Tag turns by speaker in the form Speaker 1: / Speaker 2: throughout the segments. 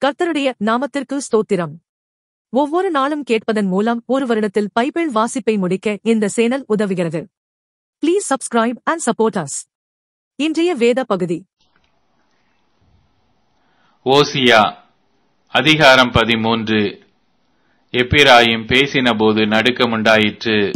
Speaker 1: கர்த்தருடைய நாமத்திற்கு ஸ்தோத்திரம். ஒவ்வொரு நாளும் கேட்பதன் மூலம் ஒரு வருடத்தில் பைபிள் வாசிப்பை முடிக்க இந்த சேனல் உதவுகிறது. Please subscribe and support us. இன்றைய வேத பகுதி
Speaker 2: ஓசியா அதிகாரம் 13. எப்பிராயிம் பேசினபோது நடுக்கமுண்டாயிற்று.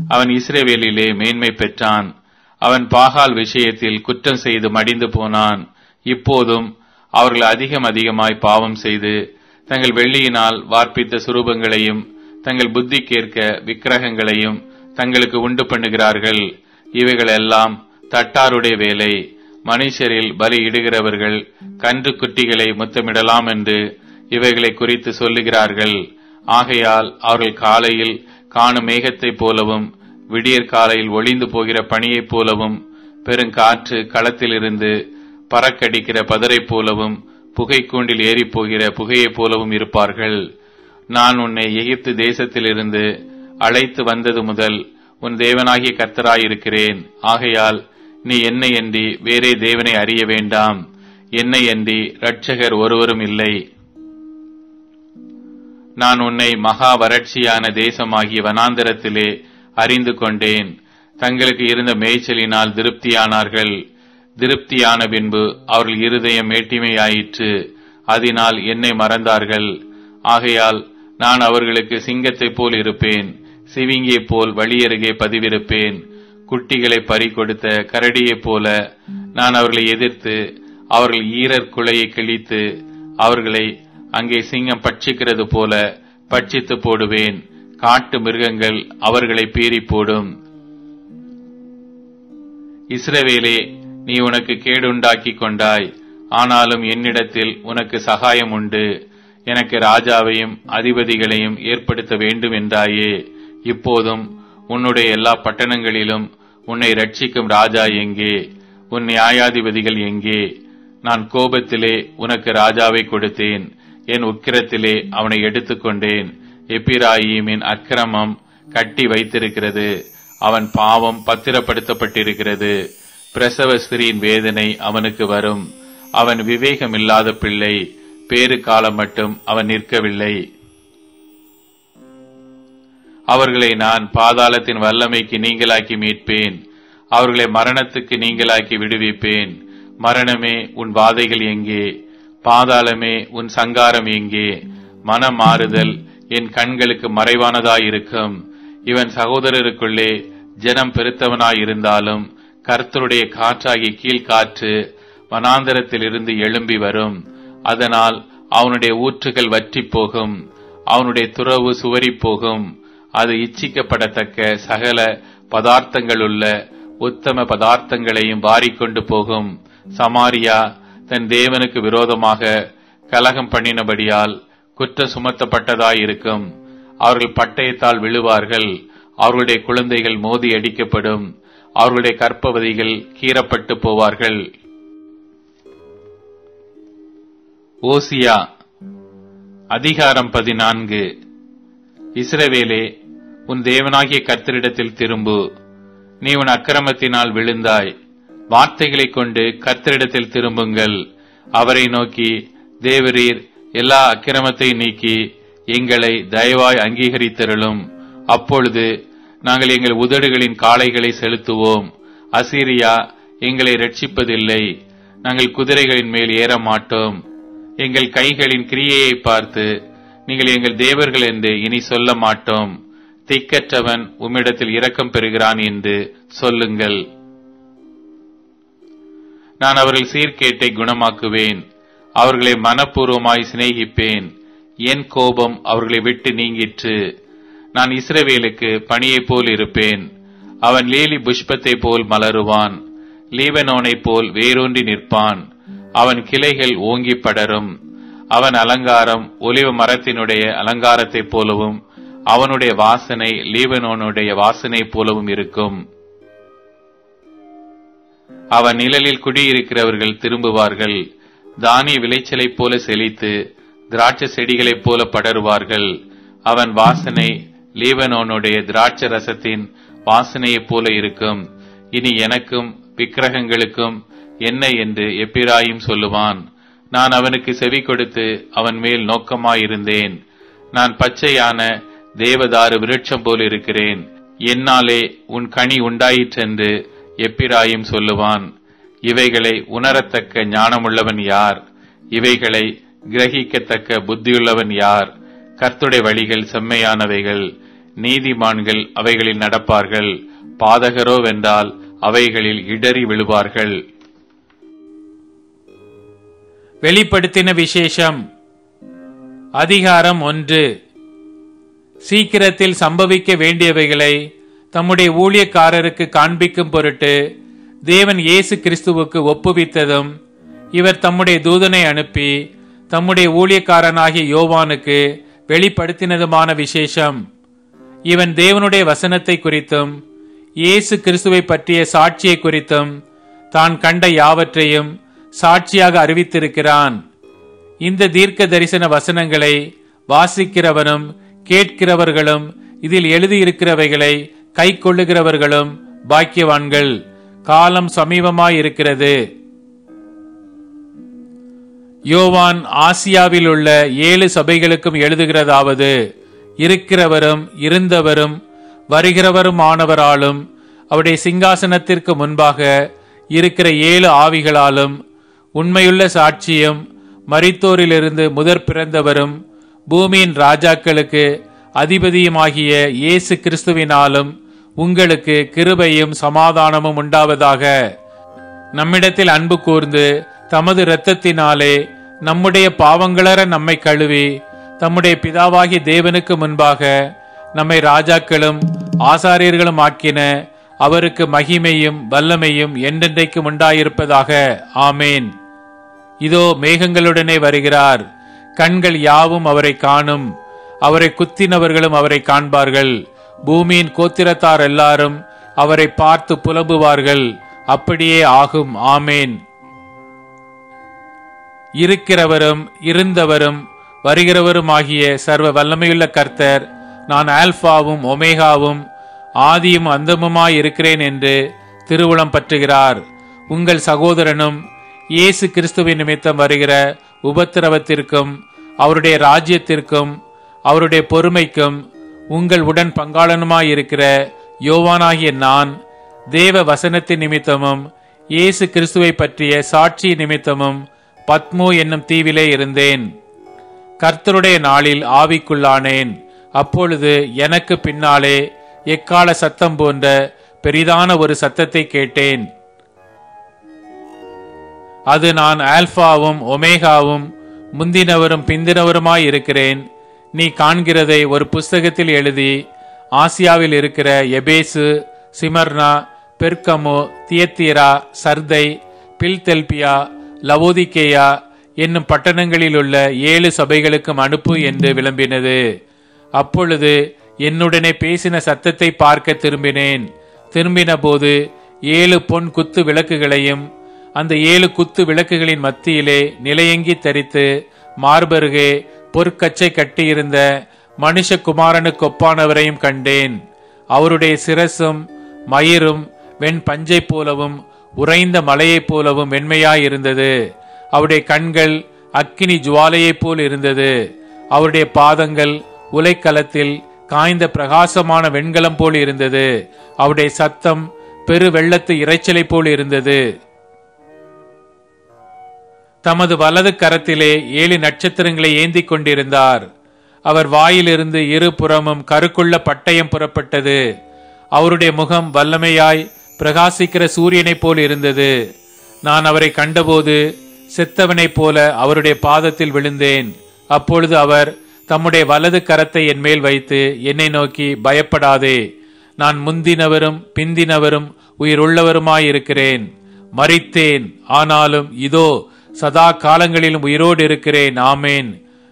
Speaker 2: அவன் இஸ்ரவேலிலே மேன்மை பெற்றான். அவன் பாகால் விஷயத்தில் குற்றம் செய்து மடிந்து போனான். இப்போதும் அவர்கள் அதிகமாய் பாவம் செய்து தங்கள் வெள்ளியினால் வார்ப்பித்த சுரூபங்களையும் தங்கள் புத்திக்கேற்க விக்கிரகங்களையும் தங்களுக்கு உண்டு பண்ணுகிறார்கள். இவைகளெல்லாம் தட்டாருடைய வேலை. மனுஷரில் பலியிடுகிறவர்கள் கன்று குட்டிகளை முத்தமிடலாம் என்று இவைகளை குறித்து சொல்லுகிறார்கள். ஆகையால் அவர்கள் காலையில் காணும் மேகத்தைப் போலவும் விடியற் காலையில் ஒளிந்து போகிற பனியைப் போலவும் பெருங்காற்று களத்திலிருந்து பறக்கடிக்கிற பதரைப் போலவும் புகைக்கூண்டில் ஏறிப் போகிற புகையைப் போலவும் இருப்பார்கள். நான் உன்னை எகிப்து தேசத்திலிருந்து அழைத்து வந்தது முதல் உன் தேவனாகிய கர்த்தராயிருக்கிறேன். ஆகையால் நீ என்னை அன்றி வேறே தேவனை அறிய வேண்டாம். என்னை அன்றி இரட்சகர் ஒருவரும் இல்லை. நான் உன்னை மகா வறட்சியான தேசமாகிய வனாந்தரத்திலே அறிந்து கொண்டேன். தங்களுக்கு இருந்த மேய்ச்சலினால் திருப்தியானார்கள். திருப்தியான பின்பு அவர்கள் இருதயம் மேட்டிமையாயிற்று. அதனால் என்னை மறந்தார்கள். ஆகையால் நான் அவர்களுக்கு சிங்கத்தைப் போல் இருப்பேன், சிவிங்கியைப் போல் வழியருகே பதிவிருப்பேன். குட்டிகளை பறி கொடுத்த கரடியைப் போல நான் அவர்களை எதிர்த்து அவர்கள் ஈரர் குலையை கிழித்து அவர்களை அங்கே சிங்கம் பட்சிக்கிறது போல பட்சித்து போடுவேன். காட்டு மிருகங்கள் அவர்களை பீறி போடும். இஸ்ரவேலே, நீ உனக்கு கேடுண்டாக்கி கொண்டாய். ஆனாலும் என்னிடத்தில் உனக்கு சகாயம் உண்டு. எனக்கு ராஜாவையும் அதிபதிகளையும் ஏற்படுத்த வேண்டும் என்றாயே. இப்போதும் உன்னுடைய எல்லா பட்டணங்களிலும் உன்னை ரட்சிக்கும் ராஜா எங்கே? உன் நியாயாதிபதிகள் எங்கே? நான் கோபத்திலே உனக்கு ராஜாவை கொடுத்தேன், என் உக்கிரத்திலே அவனை எடுத்துக்கொண்டேன். எப்பிராயீமின் அக்கிரமம் கட்டி வைத்திருக்கிறது, அவன் பாவம் பத்திரப்படுத்தப்பட்டிருக்கிறது. பிரசவ ஸ்திரீயின் வேதனை அவனுக்கு வரும். அவன் விவேகமில்லாத பிள்ளை, பேறு காலம் மட்டும் அவன் நிற்கவில்லை. அவர்களை நான் பாதாளத்தின் வல்லமைக்கு நீங்களாக்கி மீட்பேன். அவர்களை மரணத்துக்கு நீங்களாக்கி விடுவிப்பேன். மரணமே, உன் வாதைகள் எங்கே? பாதாளமே, உன் சங்காரம் எங்கே? மனம் மாறுதல் என் கண்களுக்கு மறைவானதாயிருக்கும். இவன் சகோதரருக்குள்ளே ஜனம் பெருத்தவனாயிருந்தாலும் கர்த்தருடைய காற்றாகி கீழ்காற்று வனாந்தரத்திலிருந்து எழும்பி வரும். அதனால் அவனுடைய ஊற்றுகள் வற்றி போகும், அவனுடைய துறவு சுவரி போகும். அது இச்சிக்கப்படத்தக்க சகல பதார்த்தங்களுள்ள உத்தம பதார்த்தங்களையும் வாரிக்கொண்டு போகும். சமாரியா தன் தேவனுக்கு விரோதமாக கலகம் பண்ணினபடியால் குற்றம் சுமத்தப்பட்டதாயிருக்கும். அவர்கள் பட்டயத்தால் விழுவார்கள். அவர்களுடைய குழந்தைகள் மோதி அடிக்கப்படும். அவர்களுடைய கற்பவதிகள் கீறப்பட்டு போவார்கள். ஓசியா அதிகாரம் 14. இஸ்ரவேலே, உன் தேவனாகிய கர்த்தரிடத்தில் திரும்பு. நீ உன் அக்கிரமத்தினால் விழுந்தாய். வார்த்தைகளைக் கொண்டு கர்த்தரிடத்தில் திரும்புங்கள். அவரை நோக்கி, தேவரீர் எல்லா அக்கிரமத்தை நீக்கி எங்களை தயவாய் அங்கீகரித்தருளும். அப்பொழுது நாங்கள் எங்கள் உதடுகளின் காளைகளை செலுத்துவோம். அசீரியா எங்களை ரட்சிப்பதில்லை. நாங்கள் குதிரைகளின் மேல் ஏற மாட்டோம். எங்கள் கைகளின் கிரியையை பார்த்து நீங்கள் எங்கள் தேவர்கள் என்று இனி சொல்ல மாட்டோம். திக்கற்றவன் உம்மிடத்தில் இரக்கம் பெறுகிறான் என்று சொல்லுங்கள். நான் அவர்கள் சீர்கேட்டை குணமாக்குவேன். அவர்களை மனப்பூர்வமாய் சிநேகிப்பேன். என் கோபம் அவர்களை விட்டு நீங்கிற்று. நான் இஸ்ரவேலுக்கு பனியைப் போல் இருப்பேன். அவன் லீலி புஷ்பத்தை போல் மலருவான். லீபனோனை போல் வேரூன்றி நிற்பான். அவன் கிளைகள் ஓங்கி படரும். அவன் அலங்காரம் ஒலிவ மரத்தினுடைய அலங்காரத்தைப் போலவும் அவனுடைய வாசனை லீபனோனுடைய வாசனை போலவும் இருக்கும். அவன் நிழலில் குடியிருக்கிறவர்கள் திரும்புவார்கள். தானிய விளைச்சலைப் போல செழித்து திராட்சை செடிகளைப் போல படருவார்கள். அவன் வாசனை லீபனோனுடைய திராட்சை ரசத்தின் வாசனையைப் போல இருக்கும். இனி எனக்கும் விக்கிரகங்களுக்கும் என்ன என்று எப்பிராயிம் சொல்லுவான். நான் அவனுக்கு செவி கொடுத்து அவன் மேல் நோக்கமாயிருந்தேன். நான் பச்சையான தேவதாரு விருட்சம் போல் இருக்கிறேன். என்னாலே உன் கனி உண்டாயிற்றென்று எப்பிராயிம் சொல்லுவான். இவைகளை உணரத்தக்க ஞானமுள்ளவன் யார்? இவைகளை கிரகிக்கத்தக்க புத்தியுள்ளவன் யார்? கர்த்தருடைய வழிகள் செம்மையானவைகள், நீதிமான்கள் அவைகளில் நடப்பார்கள். பாதகரோ வென்றால் அவைகளில் இடறி விழுவார்கள்.
Speaker 3: வெளிப்படுத்தின விசேஷம். அதிகாரம் 1. சீக்கிரத்தில் சம்பவிக்க வேண்டியவைகளை தம்முடைய ஊழியக்காரருக்கு காண்பிக்கும் பொருட்டு தேவன் இயேசு கிறிஸ்துவுக்கு ஒப்புவித்ததும், இவர் தம்முடைய தூதனை அனுப்பி தம்முடைய ஊழியக்காரனாகிய யோவானுக்கு வெளிப்படுத்தினதுமான விசேஷம். இவன் தேவனுடைய வசனத்தை குறித்தும் இயேசு கிறிஸ்துவை பற்றிய சாட்சியை குறித்தும் தான் கண்ட யாவற்றையும் சாட்சியாக அறிவித்திருக்கிறான். இந்த தீர்க்க தரிசன வசனங்களை வாசிக்கிறவனும் கேட்கிறவர்களும் இதில் எழுதியிருக்கிறவைகளை கை கொள்ளுகிறவர்களும் பாக்கியவான்கள். காலம் சமீபமாயிருக்கிறது. யோவான் ஆசியாவில் உள்ள 7 சபைகளுக்கும் எழுதுகிறதாவது: இருக்கிறவரும் இருந்தவரும் வருகிறவருமானவராலும் அவருடைய சிங்காசனத்திற்கு முன்பாக இருக்கிற 7 ஆவிகளாலும் உண்மையுள்ள சாட்சியும் மரித்தோரிலிருந்து முதற் பிறந்தவரும் பூமியின் ராஜாக்களுக்கு அதிபதியுமாகிய இயேசு கிறிஸ்துவினாலும் உங்களுக்கு கிருபையும் சமாதானமும் உண்டாவதாக. நம்மிடத்தில் அன்பு கூர்ந்து தமது இரத்தத்தினாலே நம்முடைய பாவங்களற நம்மை கழுவி தம்முடைய பிதாவாகிய தேவனுக்கு முன்பாக நம்மை ராஜாக்களும் ஆசாரியர்களும் ஆக்கின அவருக்கு மகிமையும் வல்லமையும் என்றென்றைக்கும் உண்டாயிருப்பதாக. ஆமேன். இதோ மேகங்களுடனே வருகிறார். கண்கள் யாவும் அவரை காணும். அவரை குத்தினவர்களும் அவரை காண்பார்கள். பூமியின் கோத்திரத்தார் எல்லாரும் அவரை பார்த்து புலம்புவார்கள். அப்படியே ஆகும். ஆமேன். இருக்கிறவரும் இருந்தவரும் வருகிறவருமாகிய சர்வ வல்லமையுள்ள கர்த்தர், நான் ஆல்பாவும் ஒமேகாவும் ஆதியும் அந்தமுமாய் இருக்கிறேன் என்று திருவுளம் பற்றுகிறார். உங்கள் சகோதரனும் இயேசு கிறிஸ்துவின் நிமித்தம் வருகிற உபத்திரவத்திற்கும் அவருடைய ராஜ்யத்திற்கும் அவருடைய பொறுமைக்கும் உங்கள் உடன் பங்காளனுமாயிருக்கிற யோவானாகிய நான் தேவ வசனத்தின் நிமித்தமும் இயேசு கிறிஸ்துவை பற்றிய சாட்சி நிமித்தமும் பத்மோ என்னும் தீவிலே இருந்தேன். கர்த்தருடைய நாளில் ஆவிக்குள்ளானேன். அப்பொழுது எனக்கு பின்னாலே எக்கால சத்தம் போன்ற பெரிதான ஒரு சத்தத்தை கேட்டேன். அது, நான் ஆல்பாவும் ஒமேகாவும் முந்தினவரும் பிந்தினவருமாய் இருக்கிறேன். நீ காண்கிறதை ஒரு புஸ்தகத்தில் எழுதி ஆசியாவில் இருக்கிற எபேசு, சிமர்னா, பெர்கமு, தியத்தீரா, சர்தை, பில்தெல்பியா, லவோதிக்கேயா என்னும் பட்டணங்களில் உள்ள 7 சபைகளுக்கும் அனுப்பு என்று விளம்பினது. அப்பொழுது என்னுடனே பேசின சத்தத்தை பார்க்க திரும்பினேன். திரும்பின போது 7 பொன் குத்து விளக்குகளையும் அந்த 7 குத்து விளக்குகளின் மத்தியிலே நிலையங்கி தரித்து மார்பருகே பொற்கச்சை கட்டியிருந்த மனுஷகுமாரனுக்கு ஒப்பானவரையும் கண்டேன். அவருடைய சிரசும் மயிரும் வெண் பஞ்சை போலவும் உறைந்த மலையைப் போலவும் வெண்மையாயிருந்தது. அவருடைய கண்கள் அக்கினி ஜுவாலையைப் போல் இருந்தது. அவருடைய பாதங்கள் உலைக்களத்தில் காய்ந்த பிரகாசமான வெண்கலம் போல் இருந்தது. அவருடைய சத்தம் பெரு வெள்ளத்து இரைச்சலை போல் இருந்தது. தமது வலது கரத்திலே 7 நட்சத்திரங்களை ஏந்தி கொண்டிருந்தார். அவர் வாயிலிருந்து 2 புறமும் கருக்குள்ள பட்டயம் புறப்பட்டது. அவருடைய முகம் வல்லமையாய் பிரகாசிக்கிற சூரியனைப் போல் இருந்தது. நான் அவரை கண்டபோது செத்தவனைப் போல அவருடைய பாதத்தில் விழுந்தேன். அப்பொழுது அவர் தம்முடைய வலது கரத்தை என் மேல் வைத்து என்னை நோக்கி, பயப்படாதே, நான் முந்தினவரும் பிந்தினவரும் உயிருள்ளவருமாயிருக்கிறேன். மரித்தேன், ஆனாலும் இதோ சதா காலங்களிலும் உயிரோடு இருக்கிறேன். ஆமேன்.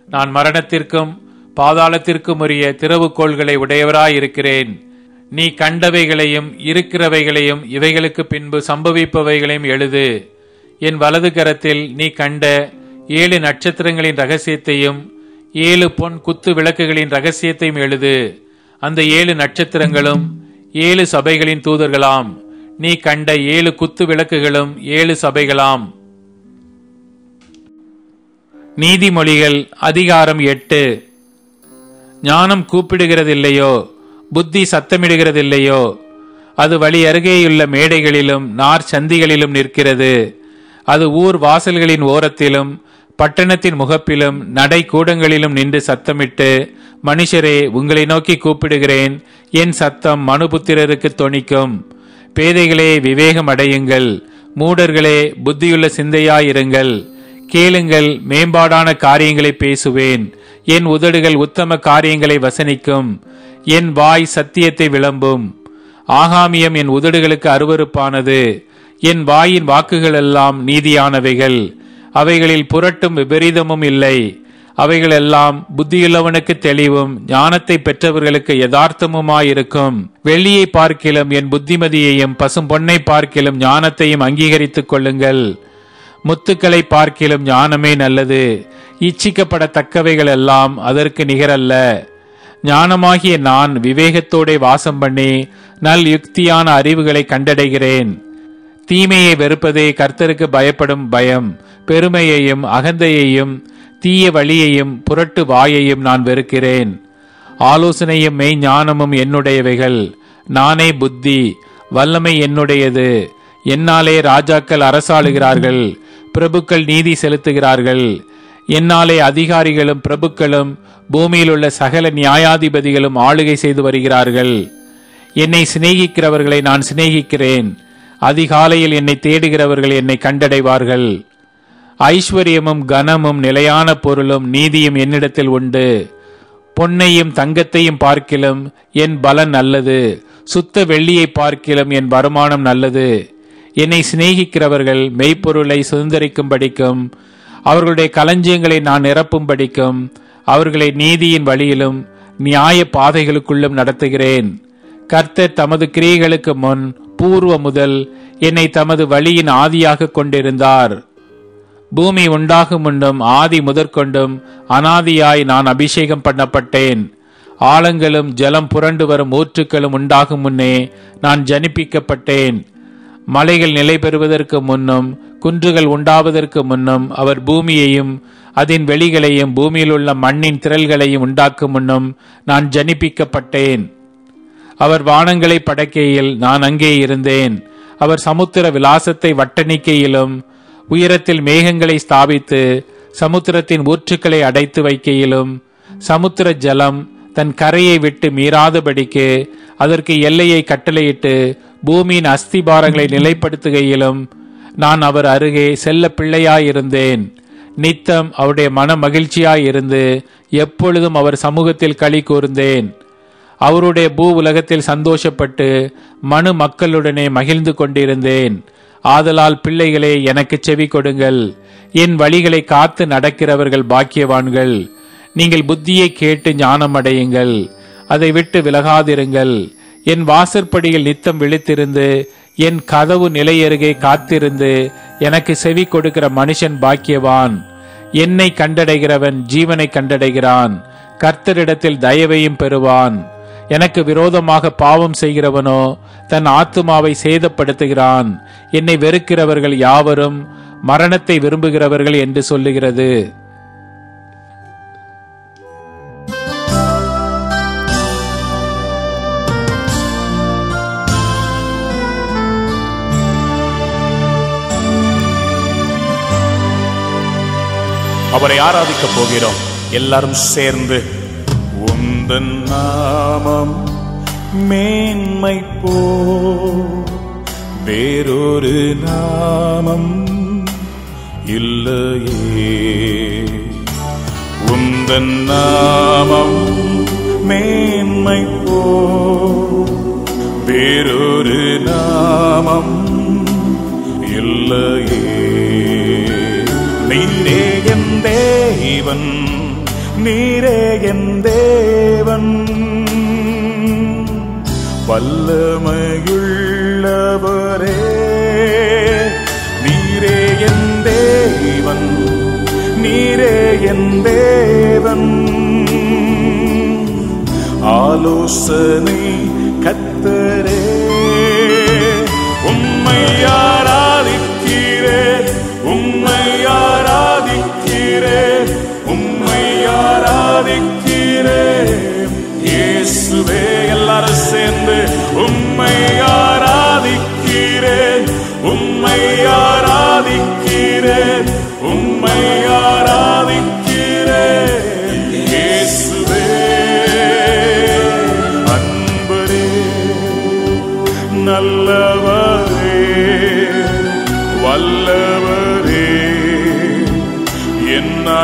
Speaker 3: நான் மரணத்திற்கும் பாதாளத்திற்கும் உரிய திறவுகோள்களை உடையவராயிருக்கிறேன். நீ கண்டவைகளையும் இருக்கிறவைகளையும் இவைகளுக்கு பின்பு சம்பவிப்பவைகளையும் எழுது. என் வலது கரத்தில் நீ கண்ட 7 நட்சத்திரங்களின் ரகசியத்தையும் 7 பொன் குத்து விளக்குகளின் ரகசியத்தையும் எழுது. அந்த 7 நட்சத்திரங்களும் 7 சபைகளின் தூதர்களாம். நீ கண்ட 7 குத்து விளக்குகளும் 7 சபைகளாம். நீதிமொழிகள் அதிகாரம் 8. ஞானம் கூப்பிடுகிறதில்லையோ, புத்தி சத்தமிடுகிறதில்லையோ, அது வழி அருகேயுள்ள மேடைகளிலும் நார் சந்திகளிலும் நிற்கிறது. அது ஊர் வாசல்களின் ஓரத்திலும் பட்டணத்தின் முகப்பிலும் நடை கூடங்களிலும் நின்று சத்தமிட்டு, மனுஷரே, உங்களை நோக்கி கூப்பிடுகிறேன், என் சத்தம் மனுபுத்திரருக்கு தொனிக்கும். பேதைகளே, விவேகம் அடையுங்கள், மூடர்களே, புத்தியுள்ள சிந்தையாயிருங்கள். கேளுங்கள், மேம்பாடான காரியங்களை பேசுவேன். என் உதடுகள் உத்தம காரியங்களை வசனிக்கும். என் வாய் சத்தியத்தை விளம்பும். ஆகாமியம் என் உதடுகளுக்கு அருவருப்பானது. என் வாயின் வாக்குகளெல்லாம் நீதியானவைகள். அவைகளில் புரட்டும் விபரீதமும் இல்லை. அவைகளெல்லாம் புத்தியுள்ளவனுக்கு தெளிவும் ஞானத்தை பெற்றவர்களுக்கு யதார்த்தமுமாயிருக்கும். வெள்ளியை பார்க்கிலும் என் புத்திமதியையும் பசும் பொன்னை பார்க்கிலும் ஞானத்தையும் அங்கீகரித்துக் கொள்ளுங்கள். முத்துக்களை பார்க்கிலும் ஞானமே நல்லது. இச்சிக்கப்படத்தக்கவைகள் எல்லாம் அதற்கு நிகரல்ல. ஞானமாகிய நான் விவேகத்தோட வாசம் பண்ணி நல் யுக்தியான அறிவுகளை கண்டடைகிறேன். தீமையை வெறுப்பதே கர்த்தருக்கு பயப்படும் பயம். பெருமையையும் அகந்தையையும் தீய வழியையும் புரட்டு வாயையும் நான் வெறுக்கிறேன். ஆலோசனையும் மெய் ஞானமும் என்னுடையவைகள். நானே புத்தி, வல்லமை என்னுடையது. என்னாலே ராஜாக்கள் அரசாளுகிறார்கள், பிரபுக்கள் நீதி செலுத்துகிறார்கள். என்னாலே அதிகாரிகளும் பிரபுக்களும் பூமியில் உள்ள சகல நியாயாதிபதிகளும் ஆளுகை செய்து வருகிறார்கள். என்னை சிநேகிக்கிறவர்களை நான் சிநேகிக்கிறேன். அதிகாலையில் என்னை தேடுகிறவர்கள் என்னை கண்டடைவார்கள். ஐஸ்வர்யமும் கனமும் நிலையான பொருளும் நீதியும் என்னிடத்தில் உண்டு. பொன்னையும் தங்கத்தையும் பார்க்கிலும் என் பலன் நல்லது. சுத்த வெள்ளியை பார்க்கிலும் என் வருமானம் நல்லது. என்னை சிநேகிக்கிறவர்கள் மெய்ப்பொருளை சுதந்திரிக்கும்படிக்கும் அவர்களுடைய களஞ்சியங்களை நான் நிரப்பும்படிக்கும் அவர்களை நீதியின் வழியிலும் நியாய பாதைகளுக்குள்ளும் நடத்துகிறேன். கர்த்தர் தமது கிரியைகளுக்கு முன் பூர்வ முதல் என்னை தமது வழியின் ஆதியாக கொண்டிருந்தார். பூமி உண்டாகும் முன்னும் ஆதி முதற்கொண்டும் அனாதியாய் நான் அபிஷேகம் பண்ணப்பட்டேன். ஆழங்களும் ஜலம் புரண்டு வரும் ஊற்றுக்களும் உண்டாகும் முன்னே நான் ஜனிப்பிக்கப்பட்டேன். மலைகள் நிலை பெறுவதற்கு முன்னும் குன்றுகள் உண்டாவதற்கு முன்னும் அவர் பூமியையும் அதன் வெளிகளையும் பூமியில் உள்ள மண்ணின் திரள்களையும் உண்டாக்கும் முன்னும் நான் ஜனிப்பிக்கப்பட்டேன். அவர் வானங்களை படைக்கையில் நான் அங்கே இருந்தேன். அவர் சமுத்திர விலாசத்தை வட்டணிக்கையிலும் உயரத்தில் மேகங்களை ஸ்தாபித்து சமுத்திரத்தின் ஊற்றுக்களை அடைத்து வைக்கையிலும் சமுத்திர ஜலம் தன் கரையை விட்டு மீறாதபடிக்கு அதற்கு எல்லையை கட்டளையிட்டு பூமியின் அஸ்திபாரங்களை நிலைப்படுத்துகையிலும் நான் அவர் அருகே செல்ல பிள்ளையாயிருந்தேன். நித்தம் அவருடைய மன மகிழ்ச்சியாயிருந்து எப்பொழுதும் அவர் சமூகத்தில் களி கூர்ந்தேன். அவருடைய பூ உலகத்தில் சந்தோஷப்பட்டு மனு மக்களுடனே மகிழ்ந்து கொண்டிருந்தேன். ஆதலால் பிள்ளைகளே, எனக்கு செவி கொடுங்கள். என் வழிகளை காத்து நடக்கிறவர்கள் பாக்கியவான்கள். நீங்கள் புத்தியை கேட்டு ஞானம் அடையுங்கள், அதை விட்டு விலகாதிருங்கள். என் வாசற்படியில் நித்தம் விழித்திருந்து என் கதவு நிலையருகே காத்திருந்து எனக்கு செவி கொடுக்கிற மனுஷன் பாக்கியவான். என்னை கண்டடைகிறவன் ஜீவனை கண்டடைகிறான், கர்த்தரிடத்தில் தயவையும் பெறுவான். எனக்கு விரோதமாக பாவம் செய்கிறவனோ தன் ஆத்துமாவை சேதப்படுத்துகிறான். என்னை வெறுக்கிறவர்கள் யாவரும் மரணத்தை விரும்புகிறவர்கள் என்று சொல்லுகிறது.
Speaker 4: அவரை ஆராதிக்க போகிறோம். எல்லாரும் சேர்ந்து உந்தன் நாமம் மேன்மை போ வேறொரு நாமம் இல்லையே. உந்தன் நாமம் மேன்மை போ வேறொரு நாமம் இல்லையே. நீரே என் தேவன், நீரே என் தேவன், வல்லமையுள்ளவரே. நீரே என் தேவன், நீரே என் தேவன், ஆலோசனை கர்த்தரே. உம்மை ஆராதிக்கிறேன், உம்மை ஆராதிக்கிறேன்,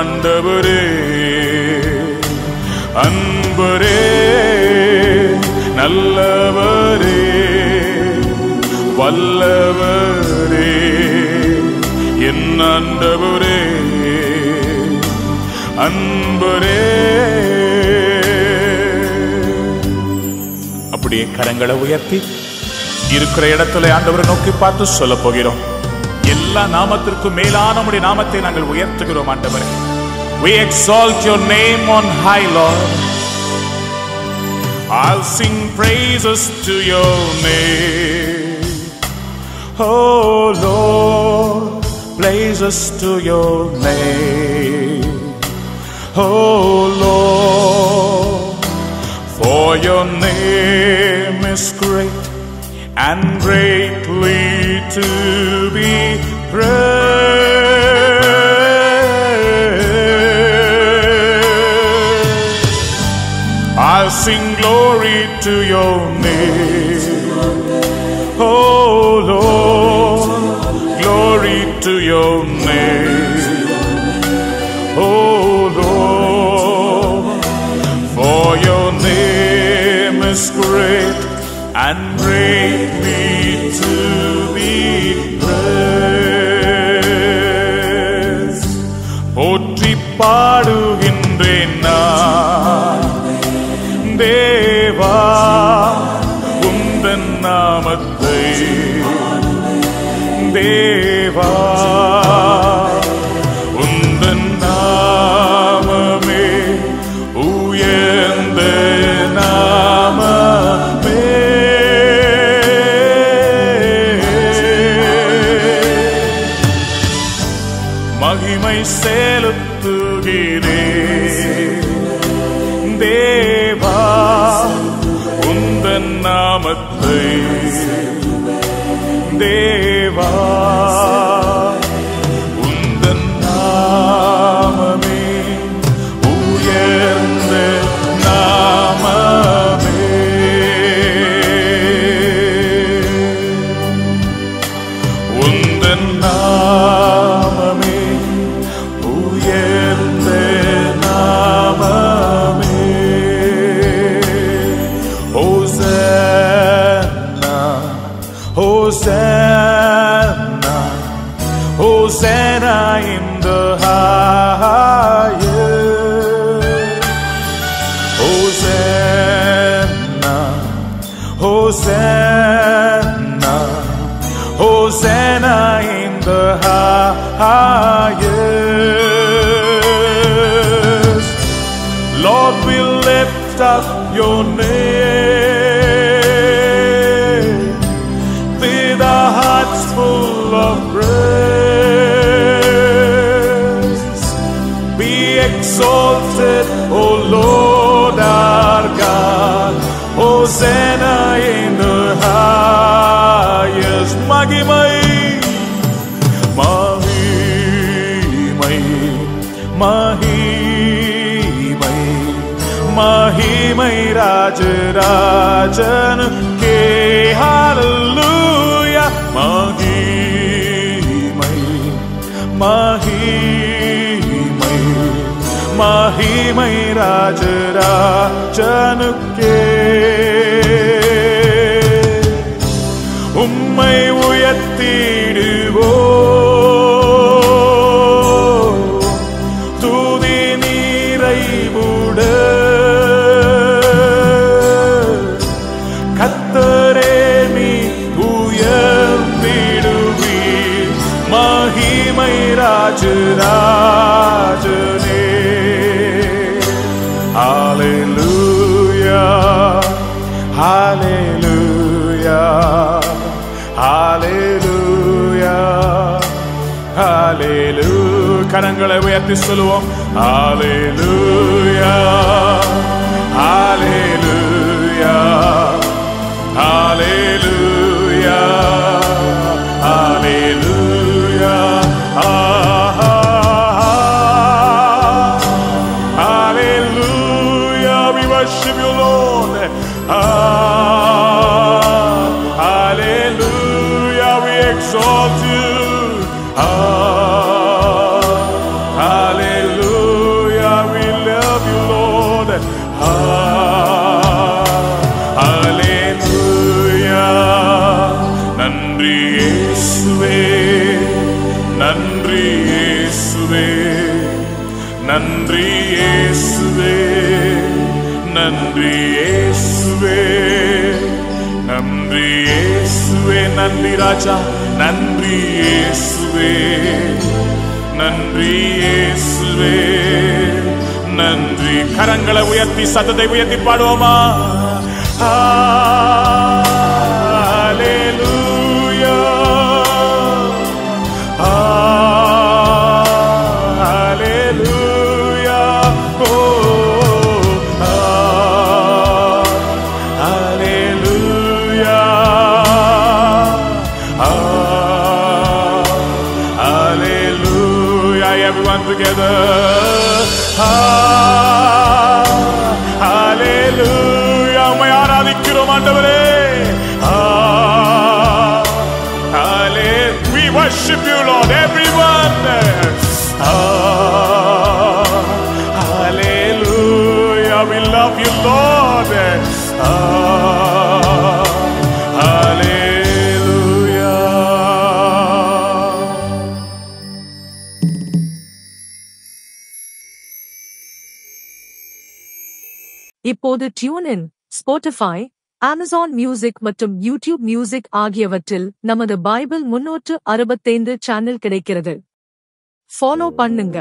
Speaker 4: ஆண்டவரே, அன்பரே, நல்லவரே, வல்லவரே, என் ஆண்டவரே, அன்பரே. அப்படியே கரங்களை உயர்த்தி இருக்கிற இடத்துல ஆண்டவரை நோக்கி பார்த்து சொல்ல போகிறோம். எல்லா நாமத்திற்கும் மேலான உம்முடைய நாமத்தை நாங்கள் உயர்த்துகிறோம் ஆண்டவரே. We exalt your name on high, Lord. I'll sing praises to your name. Oh Lord, praises to your name. Oh Lord, for your name is great and greatly to be praised. I'll sing glory to your name. Oh Lord, glory to your name. Oh Lord, for your name is great and greatly to be praised. போற்றி பாடுகின்றேன் நான் தேவா உந்தன் நாமத்தை, தேவா உந்தன் நாமமே உயர்ந்த நாமமே. மகிமை செலுத்துகிறேன் தேவா உந்தன் நாமத்தை, தேவா உந்தன் நாமமே உயர்ந்த நாமமே. உந்தன் நாமமே உயர்ந்த நாமமே. Hosanna, Hosanna, Hosanna in the highest. Hosanna, Hosanna, Hosanna in the highest. Lord, we lift up your name with our hearts full of praise. Be exalted, O Lord our God. Hosanna in the highest. Magimai, Mahimai, Mahimai, Mahimai Rajarajan ke. Hallelujah. Mahimai, Mahimai, Mahimai Rajarajan ke. உம்மை உயர்த்திடுவோம் துதி நிறைவுட. கர்த்தரே நீ உயர்ந்திடுவீர் மகிமை ராஜராஜனே. Hallelujah, Hallelujah, Hallelujah, Hallelujah. கரங்களை உயர்த்தி சொல்லுவோம். Hallelujah, Hallelujah, Hallelujah, Hallelujah, Hallelujah. We worship you, Lord. Hallelujah. We exalt you. Hallelujah. இயேசுவே, நன்றி இயேசுவே, நன்றி இயேசுவே, நன்றி ராஜா, நன்றி இயேசுவே, நன்றி இயேசுவே, நன்றி. கரங்களை உயர்த்தி சத்தத்தை உயர்த்தி பாடுவோமா? ஹல்லேலூயா, ஹல்லேலூயா, ஓ ஹல்லேலூயா, ஹல்லேலூயா. Everyone together. ஹல்லேலூயா, உம்மை ஆராதிக்கிறோம் ஆண்டவரே. We worship you, Lord. Everyone. Hallelujah, we love you, Lord. Hallelujah.
Speaker 1: இப்போது tune in, Spotify, Amazon music மற்றும் யூடியூப் மியூசிக் ஆகியவற்றில் நமது பைபிள் 365 சேனல் கிடைக்கிறது. ஃபாலோ பண்ணுங்க.